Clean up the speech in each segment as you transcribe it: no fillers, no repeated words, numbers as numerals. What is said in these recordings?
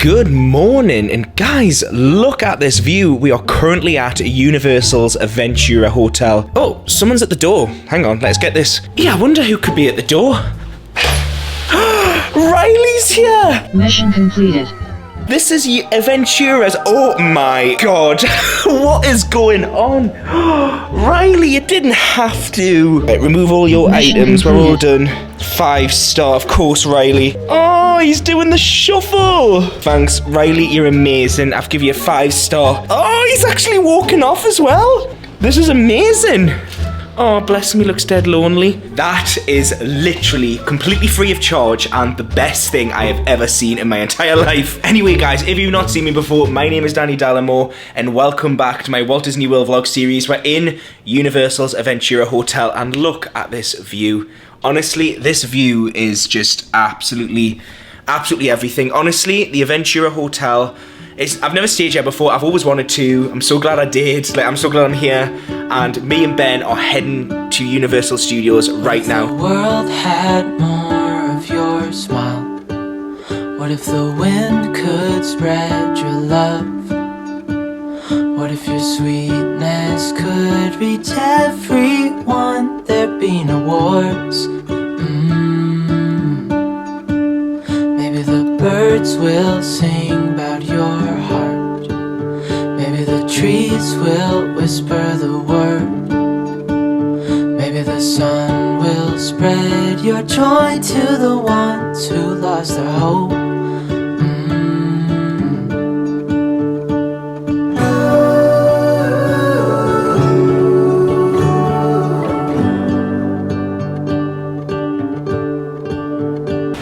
Good morning, and guys, look at this view. We are currently at Universal's Aventura Hotel. Oh, someone's at the door. Hang on, let's get this. Yeah, I wonder who could be at the door. Riley's here! Mission completed. This is Aventura's. Oh my god. What is going on? Riley, you didn't have to. Right, remove all your items. We're all done. 5-star, of course, Riley. Oh, he's doing the shuffle. Thanks, Riley, you're amazing. I've given you a 5-star. Oh, he's actually walking off as well. This is amazing. Oh, bless him, he looks dead lonely. That is literally completely free of charge and the best thing I have ever seen in my entire life. Anyway, guys, if you've not seen me before, my name is Dalimore, and welcome back to my Walt Disney World vlog series. We're in Universal's Aventura Hotel, and look at this view. Honestly, this view is just absolutely everything. Honestly, the Aventura Hotel, I've never stayed here before. I've always wanted to. I'm so glad I did. I'm so glad I'm here. And me and Ben are heading to Universal Studios right now. What if the world had more of your smile? What if the wind could spread your love? What if your sweetness could reach everyone? There'd be no wars. Maybe the birds will sing about your heart. Maybe the trees will whisper the word. Maybe the sun will spread your joy to the ones who lost their hope.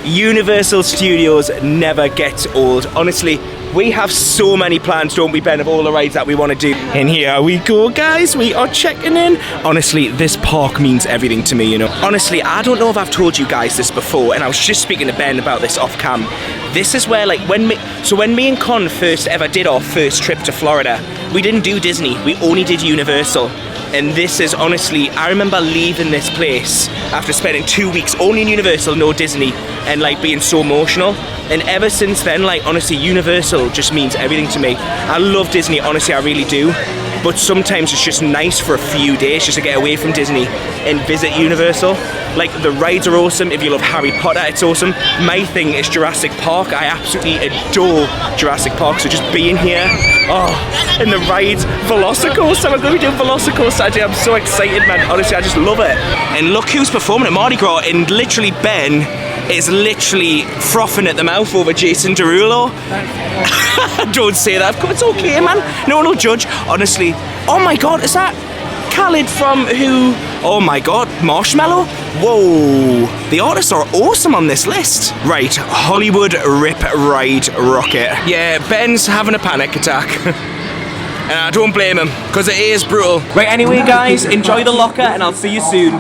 Universal Studios never gets old. Honestly, we have so many plans, don't we, Ben, of all the rides that we want to do. And here we go, guys. We are checking in. Honestly, this park means everything to me, you know. Honestly, I don't know if I've told you guys this before, and I was just speaking to Ben about this off cam. This is where, like, when me and Con first ever did our first trip to Florida, we didn't do Disney. We only did Universal. And this is honestly, I remember leaving this place after spending 2 weeks only in Universal, no Disney, and like being so emotional. And ever since then, like, honestly, Universal just means everything to me. I love Disney, honestly, I really do. But sometimes it's just nice for a few days just to get away from Disney and visit Universal. Like, the rides are awesome. If you love Harry Potter, it's awesome. My thing is Jurassic Park. I absolutely adore Jurassic Park, so just being here, oh, and the rides, VelociCoaster. I'm going to be doing VelociCoaster today. I'm so excited, man. Honestly, I just love it. And look who's performing at Mardi Gras, and literally Ben is literally frothing at the mouth over Jason Derulo. Don't say that. Of course, it's okay, man. No one will judge. Honestly. Oh my God, is that Khalid from who? Oh my God, Marshmallow? Whoa. The artists are awesome on this list. Right, Hollywood Rip Ride Rockit. Yeah, Ben's having a panic attack. And I don't blame him, because it is brutal. Right, anyway, guys, enjoy the locker, and I'll see you soon.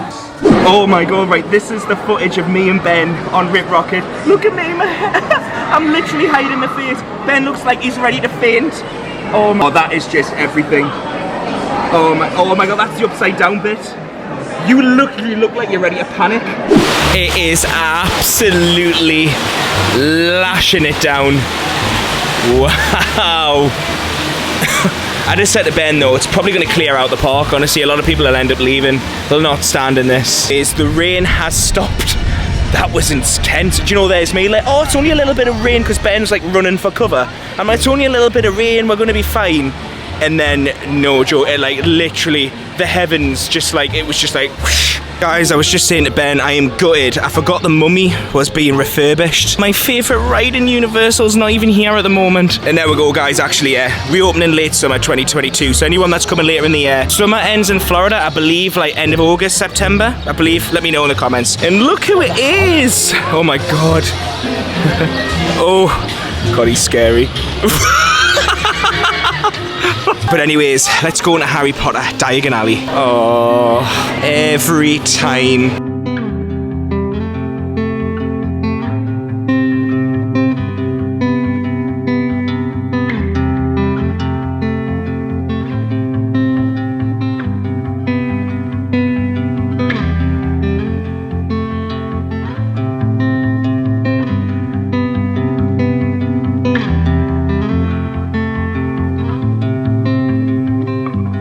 Oh my God, right, this is the footage of me and Ben on Ride Rockit. Look at me, I'm literally hiding my face. Ben looks like he's ready to faint. Oh my, that is just everything. Oh my God, that's the upside down bit. You literally look like you're ready to panic. It is absolutely lashing it down. Wow. I just said to Ben though, it's probably going to clear out the park. Honestly, a lot of people will end up leaving. They'll not stand in this. The rain has stopped. That was intense. Do you know, there's me like, oh, it's only a little bit of rain, because Ben's like running for cover. I'm like, it's only a little bit of rain, we're going to be fine. And then, no joke, it like literally, the heavens just like, it was just like, whoosh. Guys, I was just saying to Ben, I am gutted. I forgot the Mummy was being refurbished. My favourite ride in Universal's not even here at the moment. And there we go, guys, actually, reopening late summer 2022. So anyone that's coming later in the year. Summer ends in Florida, I believe, like end of August, September, I believe. Let me know in the comments. And look who it is! Oh my God. Oh, God, he's scary. But anyways, let's go into Harry Potter, Diagon Alley. Oh, every time.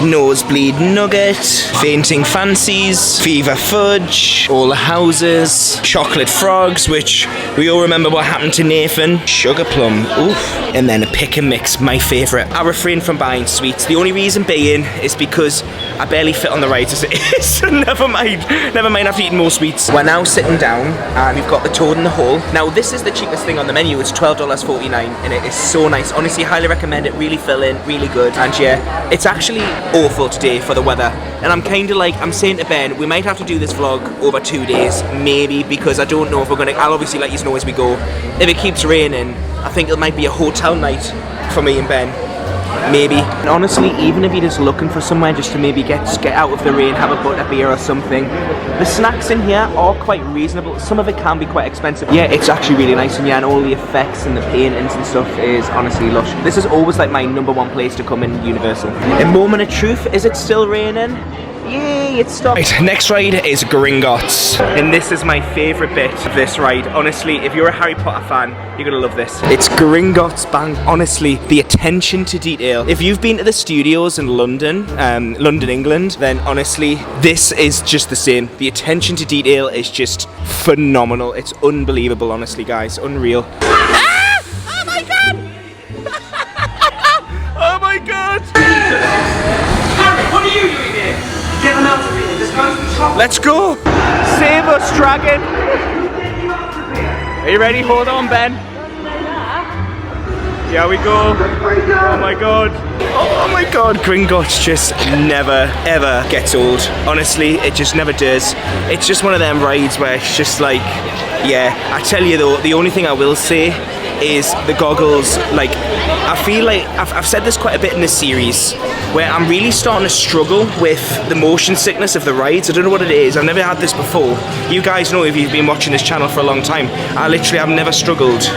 Nosebleed Nugget, Fainting Fancies, Fever Fudge, All the Houses, Chocolate Frogs, which we all remember what happened to Nathan, Sugar Plum, oof, and then a Pick and Mix, my favourite. I refrain from buying sweets. The only reason being is because I barely fit on the rides as it is. So never mind I've eaten more sweets. We're now sitting down and we've got the Toad in the Hole. Now this is the cheapest thing on the menu. It's $12.49 and it is so nice. Honestly, highly recommend it. Really filling, really good. And yeah, it's actually awful today for the weather. And I'm kind of like, I'm saying to Ben, we might have to do this vlog over 2 days, maybe, because I don't know if we're gonna, I'll obviously let you know as we go. If it keeps raining, I think it might be a hotel night for me and Ben. Maybe. And honestly, even if you're just looking for somewhere just to maybe get out of the rain, have a butterbeer or something, the snacks in here are quite reasonable. Some of it can be quite expensive. Yeah, it's actually really nice in here, and all the effects and the paintings and stuff is honestly lush. This is always like my #1 place to come in Universal. A moment of truth, is it still raining? Yay, it stopped. Right, next ride is Gringotts. And this is my favourite bit of this ride. Honestly, if you're a Harry Potter fan, you're gonna love this. It's Gringotts bang. Honestly, the attention to detail. If you've been to the studios in London, England, then honestly, this is just the same. The attention to detail is just phenomenal. It's unbelievable, honestly, guys. Unreal. Ah! Oh my god! Oh my god! Harry, what are you doing here? Get them out of here. There's no trouble. Let's go. Save us, dragon. Are you ready? Hold on, Ben. Here we go. Oh my god. Oh my god. Gringotts just never ever gets old. Honestly, it just never does. It's just one of them rides where it's just like, yeah. I tell you though, the only thing I will say is the goggles. Like, I feel like I've said this quite a bit in this series, where I'm really starting to struggle with the motion sickness of the rides. I don't know what it is. I've never had this before. You guys know if you've been watching this channel for a long time, I literally have never struggled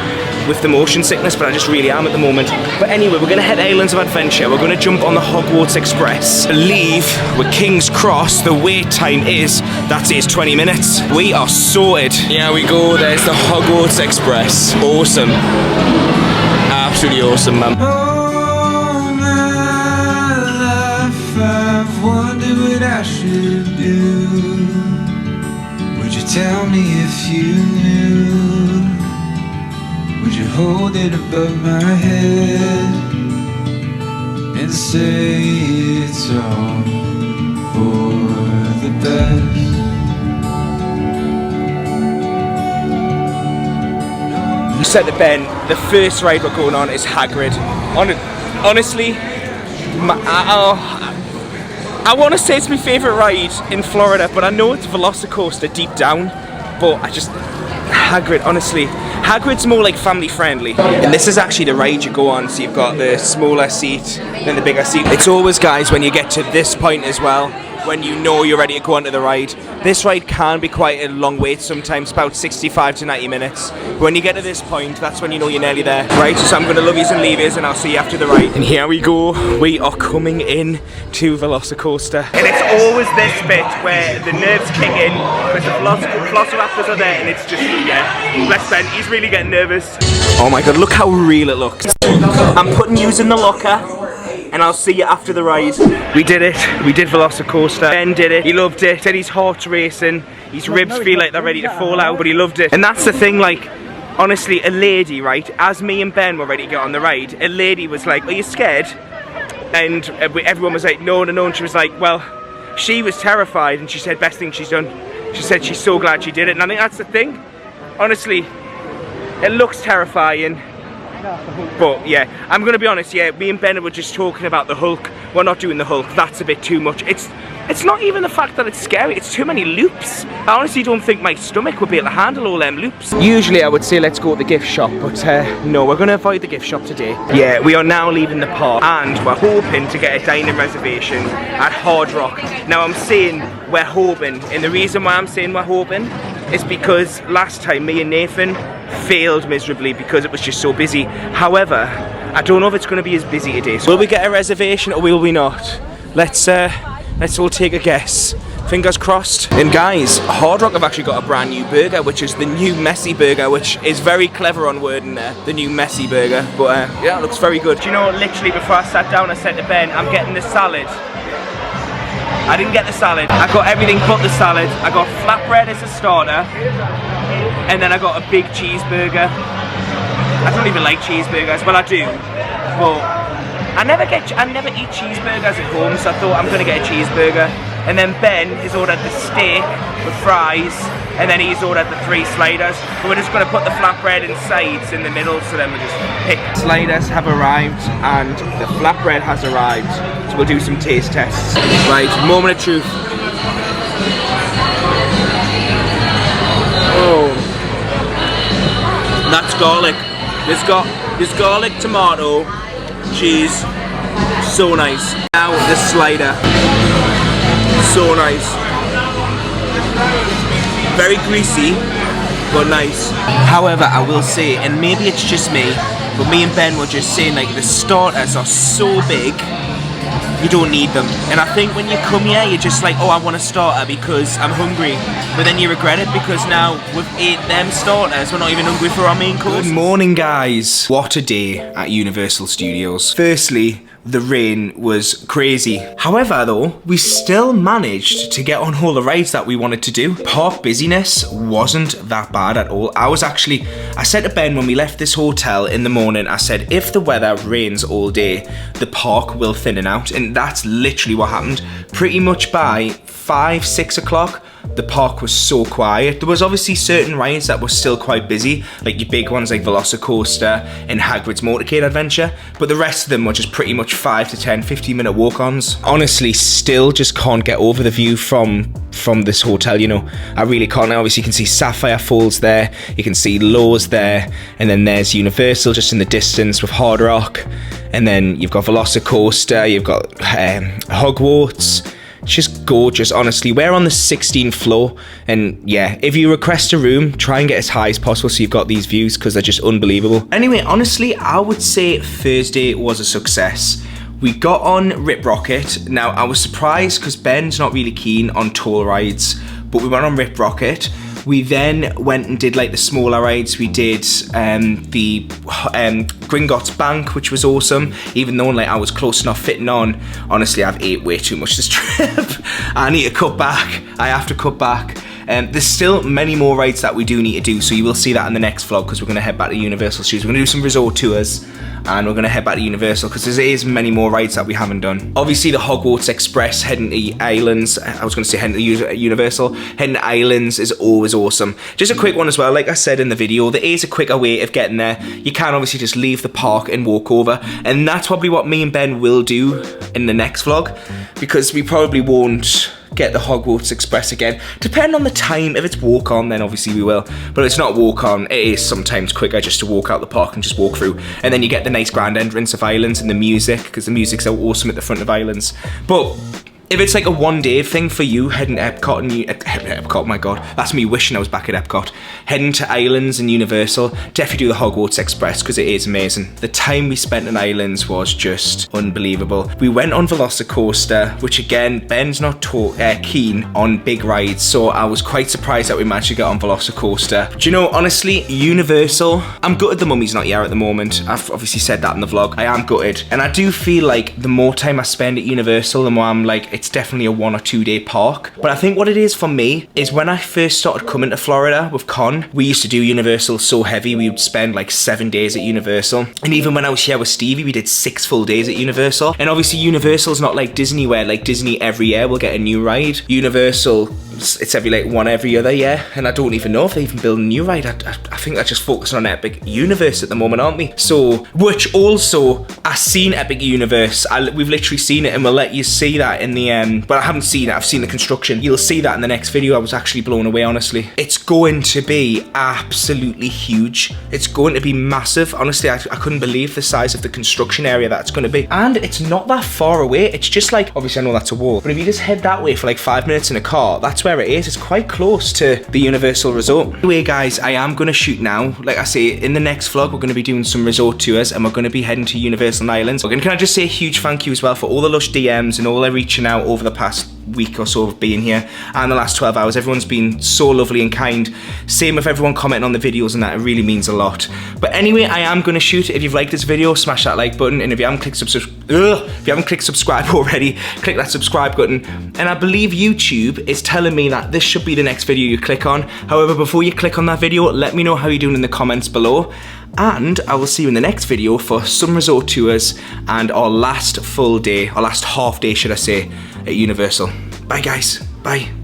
with the motion sickness, but I just really am at the moment. But anyway, we're gonna head Islands of Adventure. We're gonna jump on the Hogwarts Express. Leave with King's Cross. The wait time is, that is 20 minutes. We are sorted. Here we go, there's the Hogwarts Express. Awesome. Absolutely awesome, man. All my life I've wondered what I should do. Would you tell me if you knew? Would you hold it above my head and say it's all for the best? You said to Ben, the first ride we're going on is Hagrid. Honestly, I want to say it's my favourite ride in Florida, but I know it's VelociCoaster deep down, but Hagrid, honestly. Hagrid's more like family friendly. And this is actually the ride you go on, so you've got the smaller seat, then the bigger seat. It's always, guys, when you get to this point as well, when you know you're ready to go onto the ride. This ride can be quite a long wait sometimes, about 65 to 90 minutes. But when you get to this point, that's when you know you're nearly there. Right, so I'm going to love yous and leave yous, and I'll see you after the ride. And here we go. We are coming in to VelociCoaster. And it's always this bit where the nerves kick in, because the Velociraptors are there, and it's just, yeah. Bless Ben, he's really getting nervous. Oh my god, look how real it looks. I'm putting yous in the locker, and I'll see you after the ride. We did it. We did VelociCoaster. Ben did it. He loved it. Said his heart's racing. His ribs feel like they're ready to fall out, but he loved it. And that's the thing, like, honestly, a lady, right, as me and Ben were ready to get on the ride, a lady was like, are you scared? And everyone was like, no, no, no. And she was like, well, she was terrified, and she said, best thing she's done. She said she's so glad she did it. And I think that's the thing. Honestly, it looks terrifying. But yeah, I'm gonna be honest, yeah, me and Ben were just talking about the Hulk. We're not doing the Hulk, that's a bit too much. It's not even the fact that it's scary, it's too many loops. I honestly don't think my stomach would be able to handle all them loops. Usually I would say let's go to the gift shop, but no, we're gonna avoid the gift shop today. Yeah, we are now leaving the park, and we're hoping to get a dining reservation at Hard Rock. Now I'm saying we're hoping, and the reason why I'm saying we're hoping is because last time me and Nathan failed miserably because it was just so busy. However, I don't know if it's going to be as busy today. So will we get a reservation or will we not? Let's all take a guess. Fingers crossed. And guys, Hard Rock have actually got a brand new burger, which is the new messy burger, which is very clever on wording there, the new messy burger. But yeah, it looks very good. Do you know, literally before I sat down, I said to Ben, I'm getting the salad I didn't get the salad. I got everything but the salad. I got flatbread as a starter, and then I got a big cheeseburger. I don't even like cheeseburgers. Well, I do, but I never eat cheeseburgers at home, so I thought I'm gonna get a cheeseburger. And then Ben has ordered the steak with fries, and then he's ordered the 3 sliders. But we're just gonna put the flatbread and sides in the middle, so then we just pick. Sliders have arrived, and the flatbread has arrived. So we'll do some taste tests. Right, moment of truth. Oh, that's garlic. This garlic, tomato, cheese, so nice. Now the slider, so nice. Very greasy, but nice. However, I will say, and maybe it's just me, but me and Ben were just saying, like, the starters are so big, you don't need them. And I think when you come here, you're just like, oh, I want a starter because I'm hungry. But then you regret it because now we've ate them starters, we're not even hungry for our main course. Good morning, guys. What a day at Universal Studios. Firstly, the rain was crazy. However, though, we still managed to get on all the rides that we wanted to do. Park busyness wasn't that bad at all. I said to Ben when we left this hotel in the morning, I said, if the weather rains all day, the park will thin out. And that's literally what happened. Pretty much by 5, 6 o'clock, the park was so quiet. There was obviously certain rides that were still quite busy, like your big ones like VelociCoaster and Hagrid's Motorcade Adventure, but the rest of them were just pretty much 5 to 10, 15-minute walk-ons. Honestly, still just can't get over the view from this hotel, you know. I really can't. Obviously, you can see Sapphire Falls there, you can see Lowe's there, and then there's Universal just in the distance with Hard Rock, and then you've got VelociCoaster, you've got Hogwarts. It's just gorgeous, honestly. We're on the 16th floor, and yeah, if you request a room, try and get as high as possible so you've got these views, because they're just unbelievable. Anyway, honestly, I would say Thursday was a success. We got on Ride Rockit. Now, I was surprised because Ben's not really keen on tall rides, but we went on Ride Rockit. We then went and did like the smaller rides. We did the Gringotts Bank, which was awesome. Even though like I was close enough fitting on, honestly, I've ate way too much this trip. I need to cut back. I have to cut back. There's still many more rides that we do need to do, so you will see that in the next vlog because we're going to head back to Universal Studios. We're going to do some resort tours, and we're going to head back to Universal because there is many more rides that we haven't done. Obviously, the Hogwarts Express heading to islands. I was going to say heading to Universal. Heading to islands is always awesome. Just a quick one as well. Like I said in the video, there is a quicker way of getting there. You can obviously just leave the park and walk over, and that's probably what me and Ben will do in the next vlog because we probably won't get the Hogwarts Express again. Depending on the time, if it's walk on, then obviously we will. But if it's not walk on, it is sometimes quicker just to walk out the park and just walk through. And then you get the nice grand entrance of islands and the music, because the music's so awesome at the front of islands. But if it's like a one-day thing for you, heading to Epcot and Epcot, my god, that's me wishing I was back at Epcot. Heading to islands and Universal, definitely do the Hogwarts Express because it is amazing. The time we spent in islands was just unbelievable. We went on VelociCoaster, which again, Ben's not keen on big rides, so I was quite surprised that we managed to get on VelociCoaster. Do you know, honestly, Universal, I'm gutted the mummy's not here at the moment. I've obviously said that in the vlog. I am gutted. And I do feel like the more time I spend at Universal, the more I'm like, it's definitely a 1 or 2 day park. But I think what it is for me is when I first started coming to Florida with Con, we used to do Universal so heavy, we would spend like 7 days at Universal. And even when I was here with Stevie, we did 6 full days at Universal. And obviously Universal's not like Disney where like Disney every year will get a new ride. Universal, it's every like one every other year. And I don't even know if they even build a new ride. I think they're just focusing on Epic Universe at the moment, aren't they? So, which also, I've seen Epic Universe. We've literally seen it and we'll let you see that in the but I haven't seen it, I've seen the construction. You'll see that in the next video. I was actually blown away, honestly. It's going to be absolutely huge. It's going to be massive. Honestly, I couldn't believe the size of the construction area that it's going to be. And it's not that far away. It's just like, obviously I know that's a wall, but if you just head that way for like 5 minutes in a car, that's where it is. It's quite close to the Universal Resort. Anyway, guys, I am going to shoot now. Like I say, in the next vlog, we're going to be doing some resort tours and we're going to be heading to Universal Islands. And can I just say a huge thank you as well for all the lush DMs and all the reaching out over the past week or so of being here and the last 12 hours. Everyone's been so lovely and kind. Same with everyone commenting on the videos and that. It really means a lot. But anyway, I am going to shoot. If you've liked this video, smash that like button, and if you haven't clicked subscribe already, click that subscribe button. And I believe YouTube is telling me that this should be the next video you click on. However, before you click on that video, let me know how you're doing in the comments below. And I will see you in the next video for some resort tours and our last full day, our last half day should I say, at Universal. Bye guys, bye.